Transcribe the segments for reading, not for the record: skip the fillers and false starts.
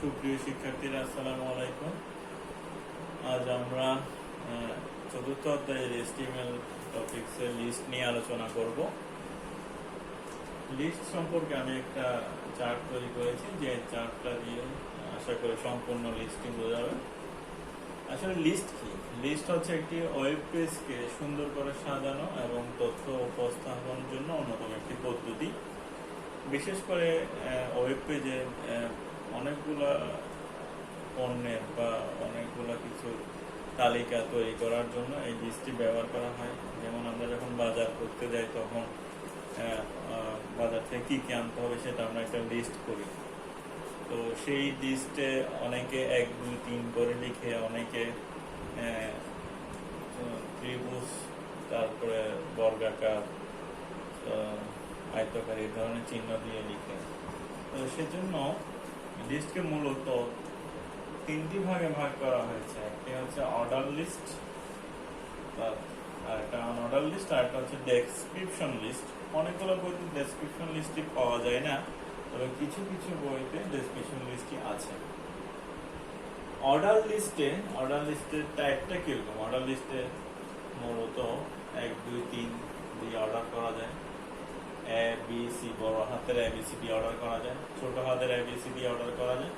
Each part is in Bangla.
সুপ্রিয় শিক্ষার্থীরা, আসসালামু আলাইকুম। আজ আমরা চতুর্থ অধ্যায়ের HTML টপিক্সের লিস্ট নিয়ে আলোচনা করব। লিস্ট সম্পর্কে আমি একটা চার্ট তৈরি করেছি, যে চার্টটা দিয়ে আশা করি সম্পূর্ণ লিস্টটি বোঝা যাবে। আসলে লিস্ট কি? লিস্ট হচ্ছে একটি ওয়েব পেজকে সুন্দর করে সাজানো এবং তথ্য উপস্থাপনের জন্য অন্যতম একটি পদ্ধতি। বিশেষ করে ওয়েব পেজে অনেকগুলা পণ্যের বা অনেকগুলা কিছু তালিকা তৈরি করার জন্য এই লিস্টটি ব্যবহার করা হয়। যেমন আমরা যখন বাজার করতে যাই তখন বাজার থেকে কী কী আনতে হবে সেটা আমরা একটা লিস্ট করি। তো সেই লিস্টে অনেকে 1, 2, 3 করে লিখে, অনেকে ত্রিভুজ, তারপরে বর্গাকার, আয়তকার এই ধরনের চিহ্ন দিয়ে লিখে। তো সেজন্য লিস্টকে মূলত 3টি ভাগে ভাগ করা হয়েছে। একটি হচ্ছে অর্ডার লিস্ট, আর একটা আনঅর্ডার লিস্ট, আর একটা হচ্ছে ডেসক্রিপশন লিস্ট। অনেকগুলো বইতে ডেসক্রিপশন লিস্টটি পাওয়া যায় না, তবে কিছু কিছু বইতে ডেসক্রিপশন লিস্টটি আছে। অর্ডার লিস্টের টাইপটা কিরকম? অর্ডার লিস্টে মূলত 1, 2, 3 দিয়ে অর্ডার করা যায়। ABC, বড় হাতের ABCD অর্ডার করা যায়, ছোট হাতের ABCD অর্ডার করা যায়,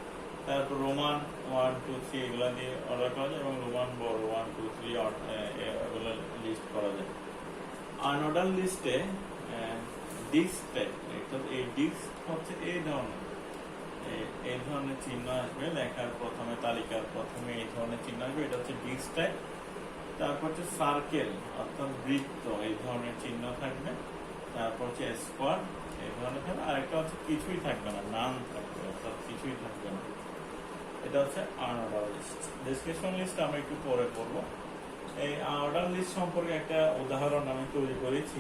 তারপর রোমান 1, 2, 3 এগুলা দিয়ে অর্ডার করা যায়, এবং রোমান বড় 1, 2, 3 এগুলো লিস্ট করা যায়। আনঅর্ডার লিস্টে ডিস্ক টাইপ, এই ডিস্ক হচ্ছে এই ধরনের চিহ্ন আসবে লেখার প্রথমে, তালিকার প্রথমে এই ধরনের চিহ্ন আসবে, এটা হচ্ছে ডিস্ক টাইপ। তারপর হচ্ছে সার্কেল অর্থাৎ বৃত্ত, এই ধরনের চিহ্ন থাকবে। তারপর হচ্ছে স্কোয়ার, এই ধরনের থাকবে। আরেকটা হচ্ছে কিছুই থাকবে না, নাম থাকবে, অর্থাৎ কিছুই থাকবে না। এটা হচ্ছে আনঅর্ডার লিস্ট। ডেসক্রিপশন লিস্ট আমরা একটু পরে পড়বো। এই অর্ডার লিস্ট সম্পর্কে একটা উদাহরণ আমি তৈরি করেছি,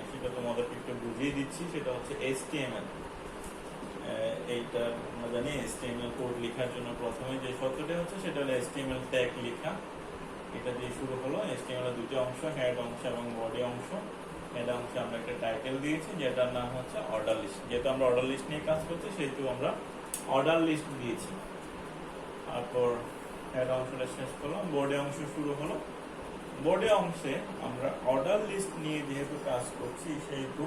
সেটা তোমাদেরকে একটু বুঝিয়ে দিচ্ছি। সেটা হচ্ছে HTML। এইটা আমরা জানি HTML কোড লেখার জন্য প্রথমে যে শর্তটি হচ্ছে সেটা হলো HTML ট্যাগ লেখা। এটা দিয়ে শুরু হলো। HTML এর দুটো অংশ, হেড অংশ এবং বডি অংশ। হেড অংশে আমরা একটা টাইটেল দিয়েছি যেটার নাম হচ্ছে অর্ডার লিস্ট। যেহেতু আমরা অর্ডার লিস্ট নিয়ে কাজ করছি সেহেতু আমরা অর্ডার লিস্ট দিয়েছি। তারপর হেড অংশটা শেষ করলাম, বডি অংশ শুরু হলো। বডি অংশে আমরা অর্ডার লিস্ট নিয়ে যেহেতু কাজ করছি সেহেতু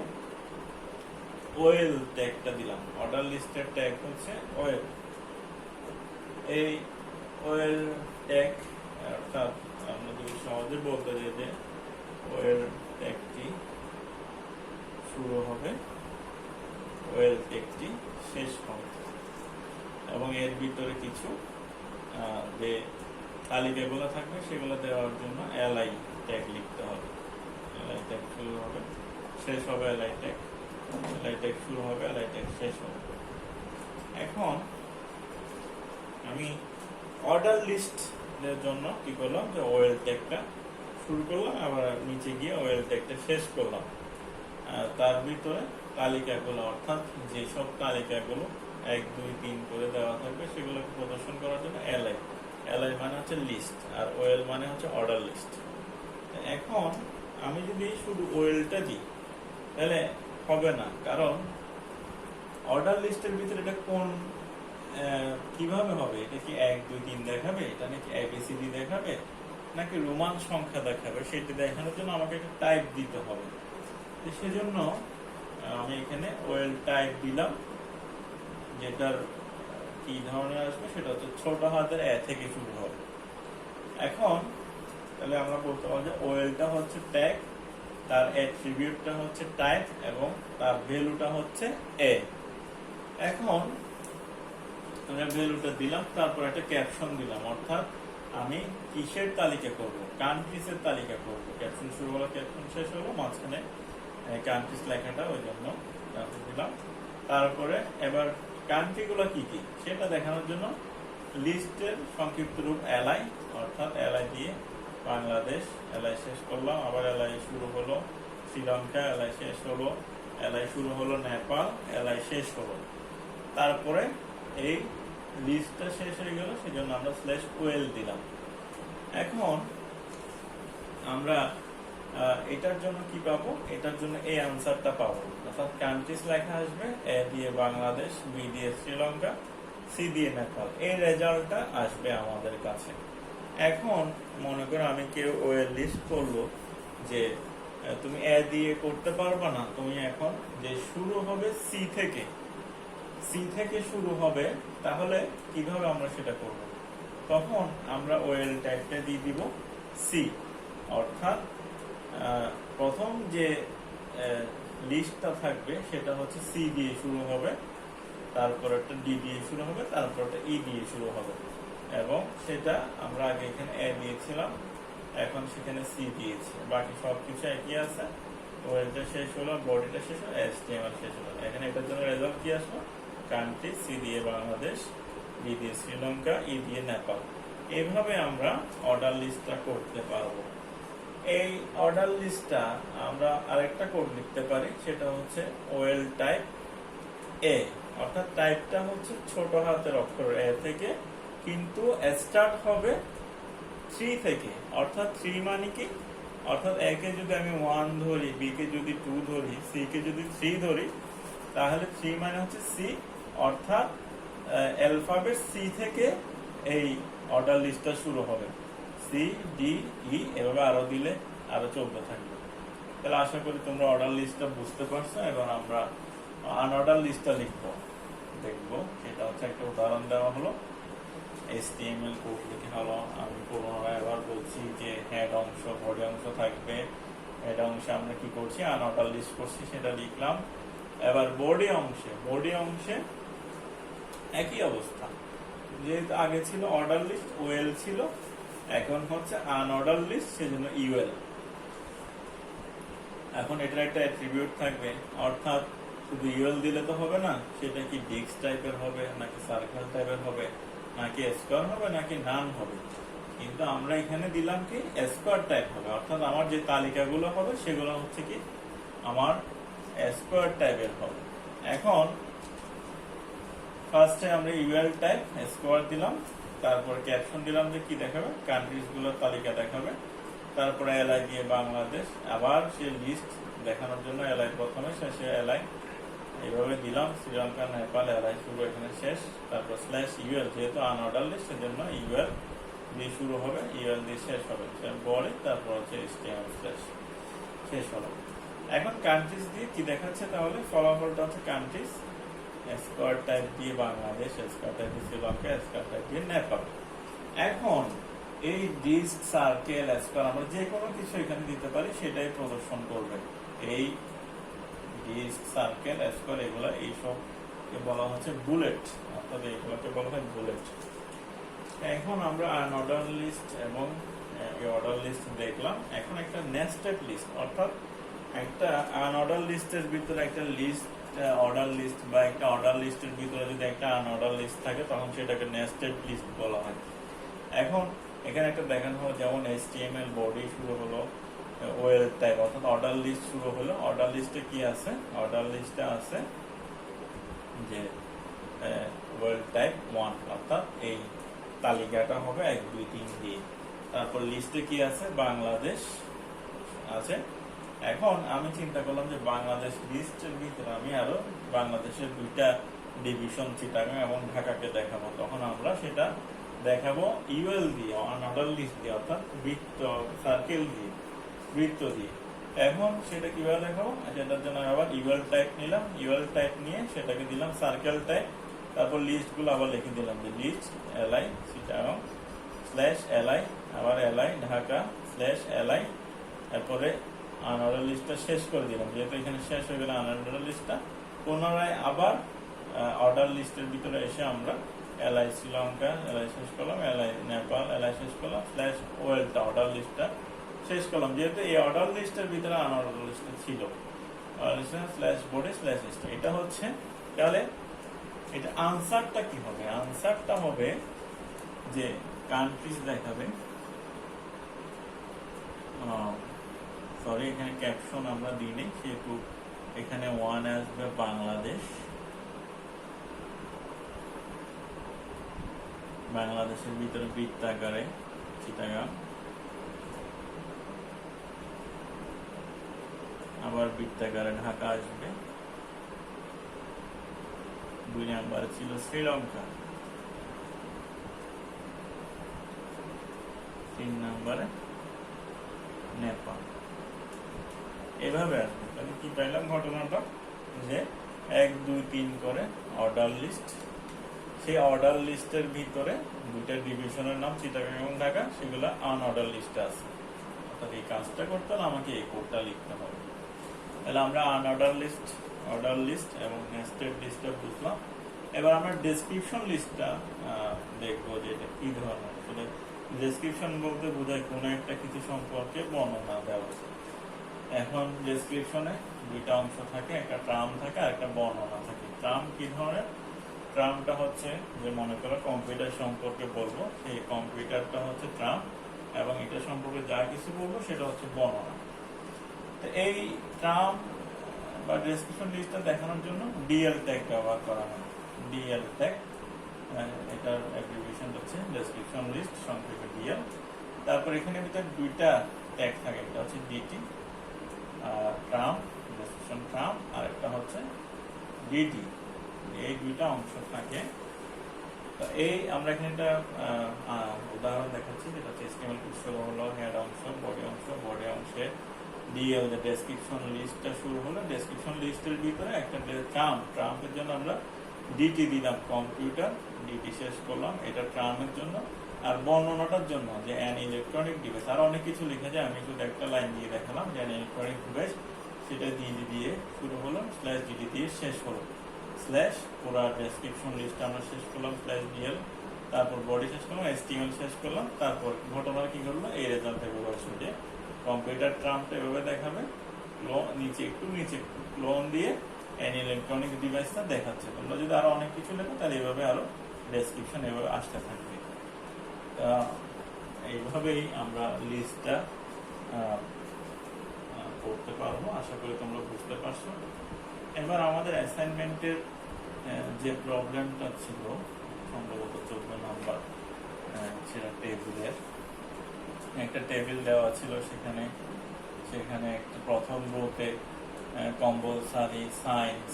ওয়েল ট্যাগটা দিলাম। অর্ডার লিস্টের ট্যাগ হচ্ছে ওয়েল। এই ওয়েল ট্যাগ অর্থাৎ আমরা যদি সহজে বলতে যাই যে ওয়েল ট্যাগটি শুরু হবে, ওয়েল ট্যাগটি শেষ হবে, এবং এর ভিতরে কিছু যে তালিকাগুলো থাকবে সেগুলো দেওয়ার জন্য এলআই ট্যাগ লিখতে হবে। এলআই ট্যাগ শুরু হবে, শেষ হবে এলআই ট্যাগ, এলআই ট্যাগ শুরু হবে, এলআই ট্যাগ শেষ হবে। এখন আমি অর্ডার লিস্ট এর জন্য কি করলাম, যে ওয়েল ট্যাগটা শুরু করলাম, আবার নিচে গিয়ে ওয়েল ট্যাগটা শেষ করলাম। তার ভিতরে তালিকাগুলো, অর্থাৎ যেসব তালিকাগুলো 1, 2, 3 করে দেওয়া থাকবে সেগুলোকে প্রদর্শন করার জন্য এলআই মানে হচ্ছে লিস্ট, আর ওয়েল মানে হচ্ছে অর্ডার লিস্ট। এখন আমি যদি শুধু ওয়েলটা দিই তাহলে হবে না, কারণ অর্ডার লিস্টের ভিতরে এটা কিভাবে হবে? এটা কি 1, 2, 3 দেখাবে? এটা নাকি ABCD দেখাবে, নাকি রোমান সংখ্যা দেখাবে? সেটা দেখানোর জন্য আমাকে একটা টাইপ দিতে হবে। সেজন্য আমি এখানে ওয়েল টাইপ দিলাম, যেটার কি ধরনের আসবে সেটা হচ্ছে ছোট হাতের A থেকে শুরু হবে। এখন তাহলে আমরা বলতে পারবো যে ওয়েলটা হচ্ছে ট্যাগ, তার অ্যাট্রিবিউটটা হচ্ছে টাইপ, এবং তার ভ্যালুটা হচ্ছে A। এখন আমরা ভ্যালুটা দিলাম, তারপর একটা ক্যাপশন দিলাম, অর্থাৎ আমি কিসের তালিকা করব? কান্ট্রিজের তালিকা করব। ক্যাপশন শুরু হলো, ক্যাপশন শেষ হলো, মাঝখানে কান্ট্রিজ লেখাটা ওই জন্য দিলাম। তারপরে এবার কান্ট্রিগুলো কি কি সেটা দেখানোর জন্য লিস্টের সংক্ষিপ্ত রূপ এলআই, অর্থাৎ এলআই দিয়ে বাংলাদেশ, এলআই শেষ করলাম, আবার এলআই শুরু হলো শ্রীলঙ্কা, এলআই শেষ হলো, এলআই শুরু হলো নেপাল, এলআই শেষ হলো। তারপরে এই লিস্টটা শেষ হয়ে গেল, সেজন্য আমরা /ওয়েল দিলাম। এখন আমরা এটার জন্য কি পাবো? এটার জন্য এই আনসারটা পাবো, অর্থাৎ কান্ট্রিজ লেখা আসবে, A দিয়ে বাংলাদেশ, B দিয়ে শ্রীলঙ্কা, C সি দিয়ে নেপাল, এই রেজাল্টটা আসবে আমাদের কাছে। এখন মনে করো আমি কেউ ওয়েল লিস্ট করলো যে তুমি এ দিয়ে করতে পারবা না, তুমি এখন যে শুরু হবে সি থেকে শুরু হবে, তাহলে কিভাবে আমরা সেটা করব? তখন আমরা ওয়েল টাইপটা দিয়ে দিব সি, অর্থাৎ প্রথম যে লিস্টটা থাকবে সেটা হচ্ছে সি দিয়ে শুরু হবে, তারপর একটা ডি দিয়ে শুরু হবে, তারপর একটা ই দিয়ে শুরু হবে, এবং সেটা আমরা আগে এখানে এ দিয়েছিলাম, এখন সেখানে সি দিয়েছি, বাকি সবকিছু একই আছে। ওয়েলটা শেষ হলো, বডিটা শেষ হলো, HTML শেষ হলো। এখানে এটার জন্য রেজাল্ট কি আসলো? কান্ট্রি, সি দিয়ে বাংলাদেশ, বি দিয়ে শ্রীলঙ্কা, ই দিয়ে নেপাল। এইভাবে আমরা অর্ডার লিস্টটা করতে পারবো। এই অর্ডার লিস্টটা আমরা আরেকটা কোড লিখতে পারি, সেটা হচ্ছে ওয়েল টাইপ এ, অর্থাৎ টাইপটা হচ্ছে ছোট হাতের অক্ষর এ থেকে, কিন্তু স্টার্ট হবে 3 থেকে, অর্থাৎ 3 মানে কি? অর্থাৎ এ কে যদি আমি 1 ধরি, বি কে যদি 2 ধরি, সি কে যদি 3 ধরি, তাহলে 3 মানে হচ্ছে সি, অর্থাৎ অ্যালফাবেট সি থেকে এই অর্ডার লিস্টটা শুরু হবে। সি, ডি, ই, এভাবে আরো দিলে আরো 14 থাকবে। তাহলে আশা করি তোমরা অর্ডার লিস্টটা বুঝতে পারছো। এবং আমরা আনঅর্ডার লিস্টটা লিখবো, দেখবো। সেটা হচ্ছে একটা উদাহরণ দেওয়া হলো, HTML কোড লিখে হলো। আমি পুনরায় এবার বলছি যে হেড অংশ, বডি অংশ থাকবে। হেড অংশে আমরা কি করছি? আনঅর্ডার লিস্ট করছি, সেটা লিখলাম। এবার বডি অংশে একই অবস্থা, যেহেতু আগে ছিল অর্ডার লিস্ট, ওয়েল ছিল, এখন হচ্ছে আনঅর্ডার লিস্ট, সেজন্য ইউএল। এখন এটার একটা অ্যাট্রিবিউট থাকবে, অর্থাৎ শুধু ইউএল দিলে তো হবে না, সেটা কি ডিস্ক টাইপের হবে, নাকি সার্কেল টাইপের হবে, নাকি স্কোয়ার হবে, নাকি নান হবে। কিন্তু আমরা এখানে দিলাম কি স্কোয়ার টাইপ হবে, অর্থাৎ আমার যে তালিকাগুলো হবে সেগুলো হচ্ছে কি আমার স্কোয়ার টাইপের হবে। এখন ফার্স্টে আমরা ইউএল টাইপ স্কোয়ার দিলাম, তারপর ক্যাপশন দিলাম যে কি দেখাবে, কান্ট্রিজ গুলোর তালিকা দেখাবে, তারপরে এলআই দিয়ে বাংলাদেশ, আবার সে লিস্ট দেখানোর জন্য এলআই প্রথমে, শেষে এলআই, এইভাবে দিলাম। শ্রীলঙ্কা, নেপাল, এলআই শুরু, এখানে শেষ, তারপর স্ল্যাশ ইউএল, যেহেতু আনঅর্ডার লিস্ট সেজন্য ইউএল দিয়ে শুরু হবে, ইউএল দিয়ে শেষ হবে, বলে তারপর হচ্ছে HTML স্ল্যাশ শেষ হলো। এখন কান্ট্রিজ দিয়ে কি দেখাচ্ছে? তাহলে ফলাফলটা হচ্ছে কান্ট্রিজ, স্কোয়ার টাইপ দিয়ে বাংলাদেশ, স্কোয়ার টাইপ দিয়ে শ্রীলঙ্কা, স্কোয়ার টাইপ দিয়ে নেপাল। এখন এই ডিস্ক, সার্কেল, স্কোয়ার আমরা যে কোনো কিছু এখানে দিতে পারি, সেটাই প্রদর্শন করবে। এই ডিস্ক, সার্কেল, স্কোয়ার, এগুলা এইসব বলা হচ্ছে বুলেট, অর্থাৎ এগুলোকে বলা হয় বুলেট। এখন আমরা আনঅর্ডার লিস্ট এবং অর্ডার লিস্ট দেখলাম। এখন একটা নেস্টেড লিস্ট, অর্থাৎ একটা আনঅর্ডার লিস্টের ভিতরে একটা লিস্ট, অর্ডার লিস্ট, বা একটা অর্ডার লিস্টের ভিতরে যদি একটা আনঅর্ডার লিস্ট থাকে, তখন সেটাকে নেস্টেড লিস্ট বলা হয়। এখন এখানে একটা দেখানো হলো, যেমন HTML বডি শুরু হলো, ওয়েল টাইপ, অর্থাৎ অর্ডার লিস্ট শুরু হলো। অর্ডার লিস্টে কি আছে? অর্ডার লিস্টে আছে যে ওয়েল টাইপ 1, অর্থাৎ এই তালিকাটা হবে 1, 2, 3 দিয়ে। তারপর লিস্টে কি আছে? বাংলাদেশ আছে। এখন আমি চিন্তা করলাম যে বাংলাদেশ লিস্টের ভিতরে আমি আরো বাংলাদেশের 2টা ডিভিশন, চিটাগাং এবং ঢাকাকে দেখাবো। তখন আমরা সেটা দেখাবো ইউএল দিয়ে, আনঅর্ডার লিস্ট দিয়ে, অর্থাৎ বৃত্ত, সার্কেল দিয়ে, বৃত্ত দিয়ে। এখন সেটা কিভাবে দেখাবো? সেটার জন্য আবার ইউএল টাইপ নিলাম, ইউএল টাইপ নিয়ে সেটাকে দিলাম সার্কেল টাইপ, তারপর লিস্ট গুলো আবার লিখে দিলাম যে list LI Chittagong slash LI, আবার এলআই ঢাকা স্ল্যাশ এলআই, তারপরে আনঅর্ডার লিস্টটা শেষ করে দিলাম। যেহেতু এখানে শেষ হয়ে গেল আনঅর্ডার লিস্টটা, পুনরায় আবার অর্ডার লিস্টের ভিতরে এসে আমরা এলআই শ্রীলঙ্কা, এলআই শেষ করলাম, এলআই নেপাল, এলআই শেষ করলাম, স্ল্যাশ ওয়েলটা অর্ডার লিস্টটা শেষ করলাম। যেহেতু এই অর্ডার লিস্টের ভিতরে আনঅর্ডার লিস্ট ছিল, স্ল্যাশ বডি স্ল্যাশ লিস্ট, এটা হচ্ছে। তাহলে এটা আনসারটা কি হবে? আনসারটা হবে যে কান্ট্রিজ দেখাবে, সরি এখানে ক্যাপশন আমরা দিই নেই, সেহেতু এখানে 1 আসবে বাংলাদেশ, বাংলাদেশের ভিতরে বৃত্তাকারে চিটাগাং, আবার বৃত্তাকারে ঢাকা আসবে। 2 নাম্বার ছিল শ্রীলঙ্কা, 3 নম্বরে নেপাল। এভাবে আসবে। তাহলে কি পাইলাম ঘটনাটা, যে 1 2 3 করে অর্ডার লিস্ট, সেই অর্ডার লিস্টের ভিতরে দুইটা ডিভিশনের নাম চিটাগাং এবং ঢাকা, সেগুলো আনঅর্ডার লিস্টে আছে। অর্থাৎ এই কাজটা করতে হলে আমাকে এই কোডটা লিখতে হবে। তাহলে আমরা আনঅর্ডার লিস্ট, অর্ডার লিস্ট এবং নেস্টেড লিস্টটা বুঝলাম। এবার আমরা ডেসক্রিপশন লিস্টটা দেখবো যে এটা কি ধরনের। আসলে ডেসক্রিপশন বলতে বোঝায় কোনো একটা কিছু সম্পর্কে বর্ণনা দেওয়া। এখন ডেসক্রিপশনে দুইটা অংশ থাকে, একটা ট্রাম থাকে আর একটা বর্ণনা থাকে। ট্রাম কি ধরনের? ট্রামটা হচ্ছে যে মনে করো কম্পিউটার সম্পর্কে বলবো, সেই কম্পিউটারটা হচ্ছে ট্রাম, এবং এটা সম্পর্কে যা কিছু বলবো সেটা হচ্ছে বর্ণনা। তো এই ট্রাম বা ডেসক্রিপশন লিস্টটা দেখানোর জন্য ডিএল ট্যাগ ব্যবহার করা হয়। ডিএল ট্যাগ, এটার অ্যাব্রিভিয়েশন হচ্ছে ডেসক্রিপশন লিস্ট, সংক্ষেপে ডিএল। তারপর এখানে ভিতরে দুইটা ট্যাগ থাকে, একটা হচ্ছে ডিটি ট্রাম, ডেসক্রিপশন ট্রাম, আর একটা হচ্ছে ডিডি। এই দুইটা অংশ থাকে। তো এই আমরা এখানে একটা উদাহরণ দেখাচ্ছি, যেটা হচ্ছে HTML শুরু হলো হেড অংশ, বডি অংশ, বডি অংশে ডিএল ডেসক্রিপশন লিস্টটা শুরু হলো। ডেসক্রিপশন লিস্টের ভিতরে একটা ট্রাম, ট্রামের জন্য আমরা ডিটি দিলাম, কম্পিউটার ডিটি শেষ করলাম, এটা ট্রামের জন্য। আর বর্ণনাটার জন্য যে অ্যান ইলেকট্রনিক ডিভাইস, আর অনেক কিছু লিখে যায়, আমি শুধু একটা লাইন দিয়ে দেখালাম যে অ্যান ইলেকট্রনিক ডিভাইস, সেটা ডিডি দিয়ে শুরু হলো, স্ল্যাশ ডিডি দিয়ে শেষ হলো, স্ল্যাশ পুরা ডেসক্রিপশন লিস্ট আমরা শেষ করলাম, স্ল্যাশ ডিএল, তারপর বডি শেষ করলাম, HTML শেষ করলাম। তারপর ঘটনা কি ঘটলো, এই রেজাল্ট এভাবে আসবে যে কম্পিউটার ট্রামটা এভাবে দেখাবে, নিচে একটু ক্লোন দিয়ে অ্যান ইলেকট্রনিক ডিভাইসটা দেখাচ্ছে। তোমরা যদি আরো অনেক কিছু লেখো তাহলে এইভাবে আরো ডেসক্রিপশন এভাবে আসতে থাকবে। এইভাবেই আমরা লিস্টটা করতে পারবো। আশা করি তোমরা বুঝতে পারছো। এবার আমাদের অ্যাসাইনমেন্টের যে প্রবলেমটা ছিল, সম্ভবত 14 নম্বর, সেটা টেবিলের একটা টেবিল দেওয়া ছিল। সেখানে একটা প্রথম রোতে কম্পালসারি সায়েন্স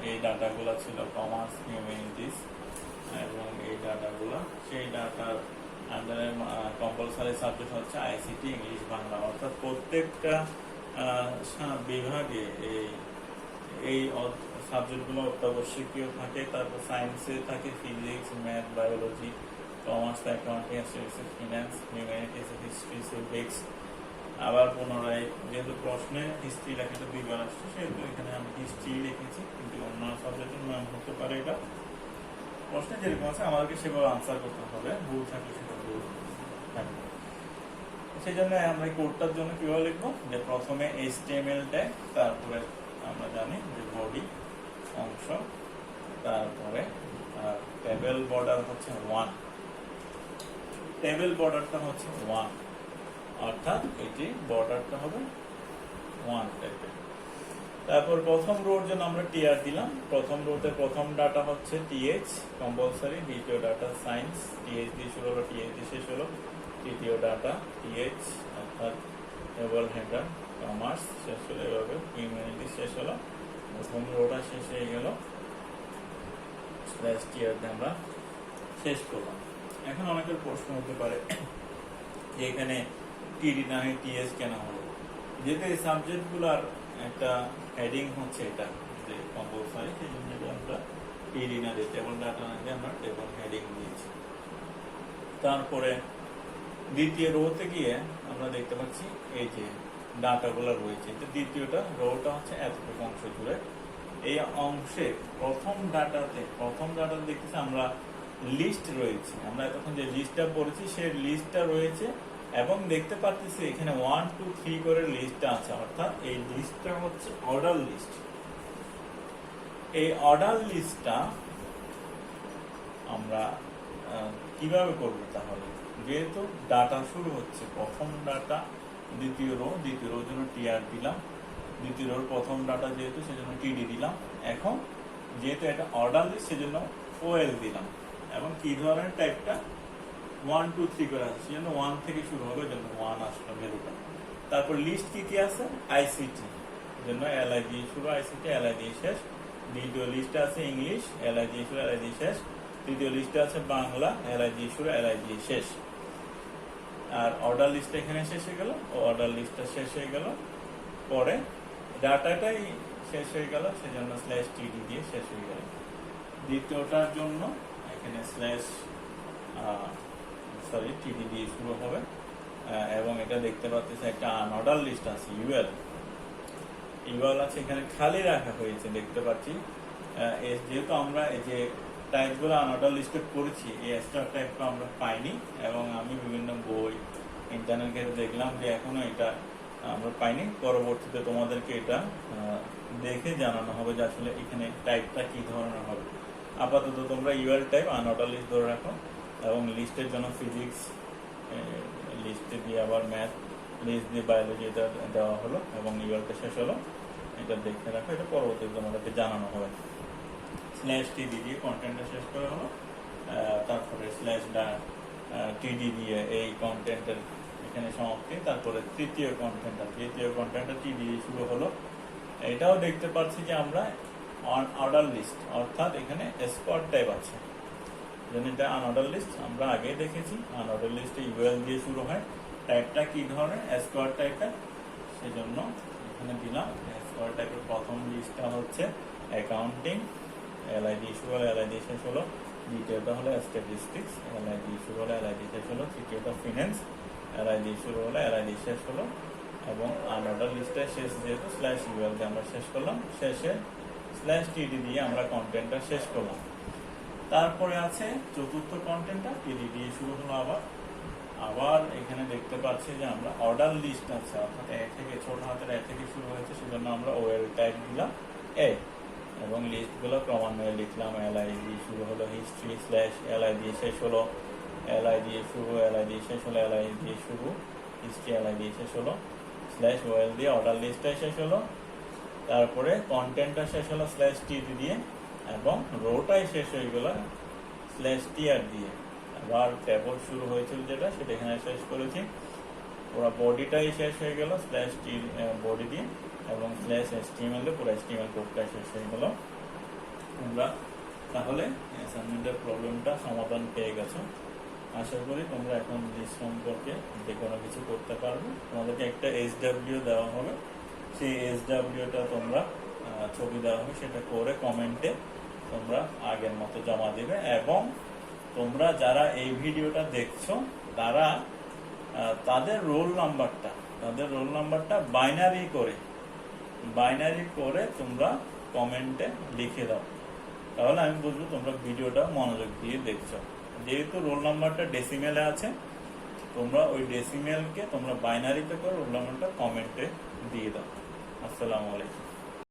এই ডাটাগুলো ছিল, কমার্স, হিউম্যানিটিস, এবং এই ডাটাগুলো, সেই ডাটার আন্ডারে কম্পালসারি সাবজেক্ট হচ্ছে আইসিটি, ইংলিশ, বাংলা। অর্থাৎ প্রত্যেকটা বিভাগে এই সাবজেক্টগুলো অত্যাবশ্যকীয় থাকে। তারপর সায়েন্সে থাকে physics, math, biology, commerce, accounting, statistics, finance, humanities, history, civics. আবার পুনরায় যেহেতু প্রশ্নে হিস্ট্রি লেখাটা দুইবার আসছে, সেহেতু এখানে আমি হিস্ট্রি লিখেছি, কিন্তু অন্য সাবজেক্টের নাম হতে পারে। এটা প্রশ্নে যেরকম আছে আমাদেরকে সেভাবে আনসার করতে হবে, ভুল থাকলে সেটা ভুল থাকবে। সেই জন্য আমরা এই কোডটার জন্য কিভাবে লিখবো, যে প্রথমে HTML ট্যাগ, তারপরে আমরা জানি যে বডি অংশ, তারপরে টেবিল বর্ডার হচ্ছে 1, টেবিল বর্ডারটা হচ্ছে 1, অর্থাৎ এটি বর্ডারটা হবে 1 টাইপের। তারপর প্রথম রোর জন্য আমরা টিআর দিলাম। প্রথম রোতে প্রথম ডাটা হচ্ছে টিএইচ কম্পালসারি, দ্বিতীয় ডাটা সায়েন্স, টিএইচ দিয়ে শুরু হলো, টিএইচ দিয়ে শেষ হলো, তৃতীয় ডাটা টিএইচ অর্থাৎ টেবল হেডার, কমার্স শেষ হলো, এভাবে হিউম্যানিটিস শেষ হলো, প্রথম রোটা শেষ হয়ে গেল, স্ল্যাশ টিআর দিয়ে আমরা শেষ করলাম। এখন অনেকের প্রশ্ন হতে পারে যে এখানে টিডি না হয় টিএস কেন হলো? যেহেতু এই সাবজেক্টগুলোর একটা হেডিং হচ্ছে এটা যে কম্পালসারি, সেই জন্য আমরা টিডি না দিয়ে টেবল ডাটা না দিয়ে আমরা টেবল হেডিং দিয়েছি। তারপরে দ্বিতীয় রোতে গিয়ে আমরা দেখতে পাচ্ছি এই যে ডাটাগুলো রয়েছে, দ্বিতীয়টা রোটা হচ্ছে এতটুকু অংশ জুড়ে। এই অংশে প্রথম ডাটাতে দেখতেছি আমরা লিস্ট রয়েছে। আমরা এতক্ষণ যে লিস্টটা পড়েছি সেই লিস্টটা রয়েছে, এবং দেখতে পাচ্ছি এখানে 1 2 3 করে লিস্টটা আছে, অর্থাৎ এই লিস্টটা হচ্ছে অর্ডার লিস্ট। এই অর্ডার লিস্টটা আমরা কিভাবে করব? তাহলে যেহেতু ডাটা শুরু হচ্ছে, প্রথম ডাটা দ্বিতীয় রো জন্য টিআর দিলাম, দ্বিতীয় রোর প্রথম ডাটা যেহেতু সেজন্য টিডি দিলাম। এখন যেহেতু এটা অর্ডার লিস্ট সেজন্য ওএল দিলাম, এবং কি ধরনের টাইপটা 1 2 3 করে আছে, সেজন্য 1 থেকে শুরু হবে, জন্য 1 আসলো ভ্যালুটা। তারপর লিস্ট কি আছে? আইসিটি, জন্য এলআই দিয়ে শুরু, আইসিটি এলআই দিয়ে শেষ। দ্বিতীয় লিস্টে আছে ইংলিশ, এলআই দিয়ে শুরু, এলআই দিয়ে শেষ। তৃতীয় লিস্টে আছে বাংলা, এলআই দিয়ে শুরু, এলআই দিয়ে শেষ। আর অর্ডার লিস্ট এখানে শেষ হয়ে গেল, অর্ডার লিস্টটা শেষ হয়ে গেল, পরে ডাটাটাই শেষ হয়ে গেল, সেজন্য স্ল্যাশ টিডি দিয়ে শেষ হয়ে গেল। দ্বিতীয়টার জন্য এখানে স্ল্যাশ টিডি দিয়ে শুরু হবে, এবং এটা দেখতে পাচ্ছি একটা আনঅর্ডার লিস্ট আছে, ইউএল আছে, এখানে খালি রাখা হয়েছে দেখতে পাচ্ছি। যেহেতু আমরা এই যে টাইপগুলো আনঅর্ডার লিস্টে করেছি, এই এক্সট্রা টাইপটা আমরা পাইনি, এবং আমি বিভিন্ন বই ইন্টারনেট ঘেটে দেখলাম যে এখনো এটা আমরা পাইনি। পরবর্তীতে তোমাদেরকে এটা দেখে জানানো হবে যে আসলে এখানে টাইপটা কি ধরনের হবে। আপাতত তোমরা ইউএল টাইপ আনঅর্ডার লিস্ট ধরে রাখো, এবং লিস্টের জন্য ফিজিক্স লিস্টে দিয়ে আবার ম্যাথ লিস্ট দিয়ে বায়োলজি এটা দেওয়া হলো, এবং ইউএলটা শেষ হলো, এটা দেখে রাখো, এটা পরবর্তীতে তোমাদেরকে জানানো হবে। স্ল্যাশ টিডি দিয়ে কন্টেন্টটা শেষ করা হলো, তারপরে স্ল্যাশ টিডি দিয়ে এই কন্টেন্টের এখানে সমাপ্তি, তারপরে তৃতীয় কন্টেন্টটা টিডি দিয়ে শুরু হলো। এটাও দেখতে পাচ্ছি যে আমরা অর্ডার লিস্ট, অর্থাৎ এখানে স্কোয়াড টাইপ আছে, এটা আনঅর্ডার লিস্ট আমরা আগেই দেখেছি। আনঅর্ডার লিস্টে ইউএল দিয়ে শুরু হয়, টাইপটা কি ধরনের স্কোয়াড টাইপের, সেজন্য এখানে দিলাম। স্কোয়াড টাইপের প্রথম লিস্টটা হচ্ছে অ্যাকাউন্টিং, এলআই দিয়ে শুরু হলো, এলআই দিয়ে শেষ হলো। দ্বিতীয়টা হলো স্ট্যাটিস্টিক্স, এলআই দিয়ে শুরু হলো, এলআই দিয়ে শেষ হলো। তৃতীয়টা ফিন্যান্স, এলআই দিয়ে শুরু হলো, এলআই দিয়ে শেষ হলো। এবং আনঅর্ডার লিস্টের শেষ যেহেতু স্ল্যাশ ইউএল দিয়ে আমরা শেষ করলাম, শেষে স্ল্যাশ টিডি দিয়ে আমরা কন্টেন্টটা শেষ করলাম। তারপরে আছে চতুর্থ কন্টেন্টটা টিডি দিয়ে শুরু হলো। আবার এখানে দেখতে পাচ্ছি যে আমরা অর্ডার লিস্ট আছে, অর্থাৎ এ থেকে ছোট হাতের এ থেকে শুরু হয়েছে, সেজন্য আমরা ওয়েল টাইপ দিলাম এ, এবং লিস্টগুলো ক্রমান্বয়ে লিখলাম। এলআই দিয়ে শুরু হলো, হিস্ট্রি স্ল্যাশ এলআই দিয়ে শেষ হলো, এলআই দিয়ে শুরু, এলআই দিয়ে শেষ হলো, এলআই দিয়ে শুরু, হিস্ট্রি এলআই দিয়ে শেষ হলো, স্ল্যাশ ওয়েল দিয়ে অর্ডার লিস্টটাই শেষ হলো। তারপরে কন্টেন্টটা শেষ হলো স্ল্যাশ টিডি দিয়ে, এবং রোটাই শেষ হয়ে গেল স্ল্যাশ টিআর দিয়ে। আবার ট্যাবল শুরু হয়েছিল যেটা, সেটা এখানে শেষ করেছি। পুরো বডিটাই শেষ হয়ে গেল স্ল্যাশ টি বডি দিয়ে, এবং স্ল্যাশ এসটিএমএল দিয়ে পুরো এসটিএমএল কোডটা শেষ হয়ে গেল। তোমরা তাহলে অ্যাসাইনমেন্টের প্রবলেমটা সমাধান পেয়ে গেছো। আশা করি তোমরা এখন লিস্ট সম্পর্কে যে কোনো কিছু করতে পারবে। তোমাদেরকে একটা SW দেওয়া হবে, সেই SWটা তোমরা ছবি দেওয়া হবে, সেটা করে কমেন্টে তোমরা আগের মতো জমা দিবে। এবং তোমরা যারা এই ভিডিওটা দেখছো, তারা তাদের রোল নাম্বারটা বাইনারি করে তোমরা কমেন্টে লিখে দাও, তাহলে আমি বুঝবো তোমরা ভিডিওটা মনোযোগ দিয়ে দেখছো। যেহেতু রোল নাম্বারটা ডেসিমেলে আছে, তোমরা ওই ডেসিমেলকে তোমরা বাইনারিতে করে রোল নাম্বারটা কমেন্টে দিয়ে দাও। আসসালামু আলাইকুম।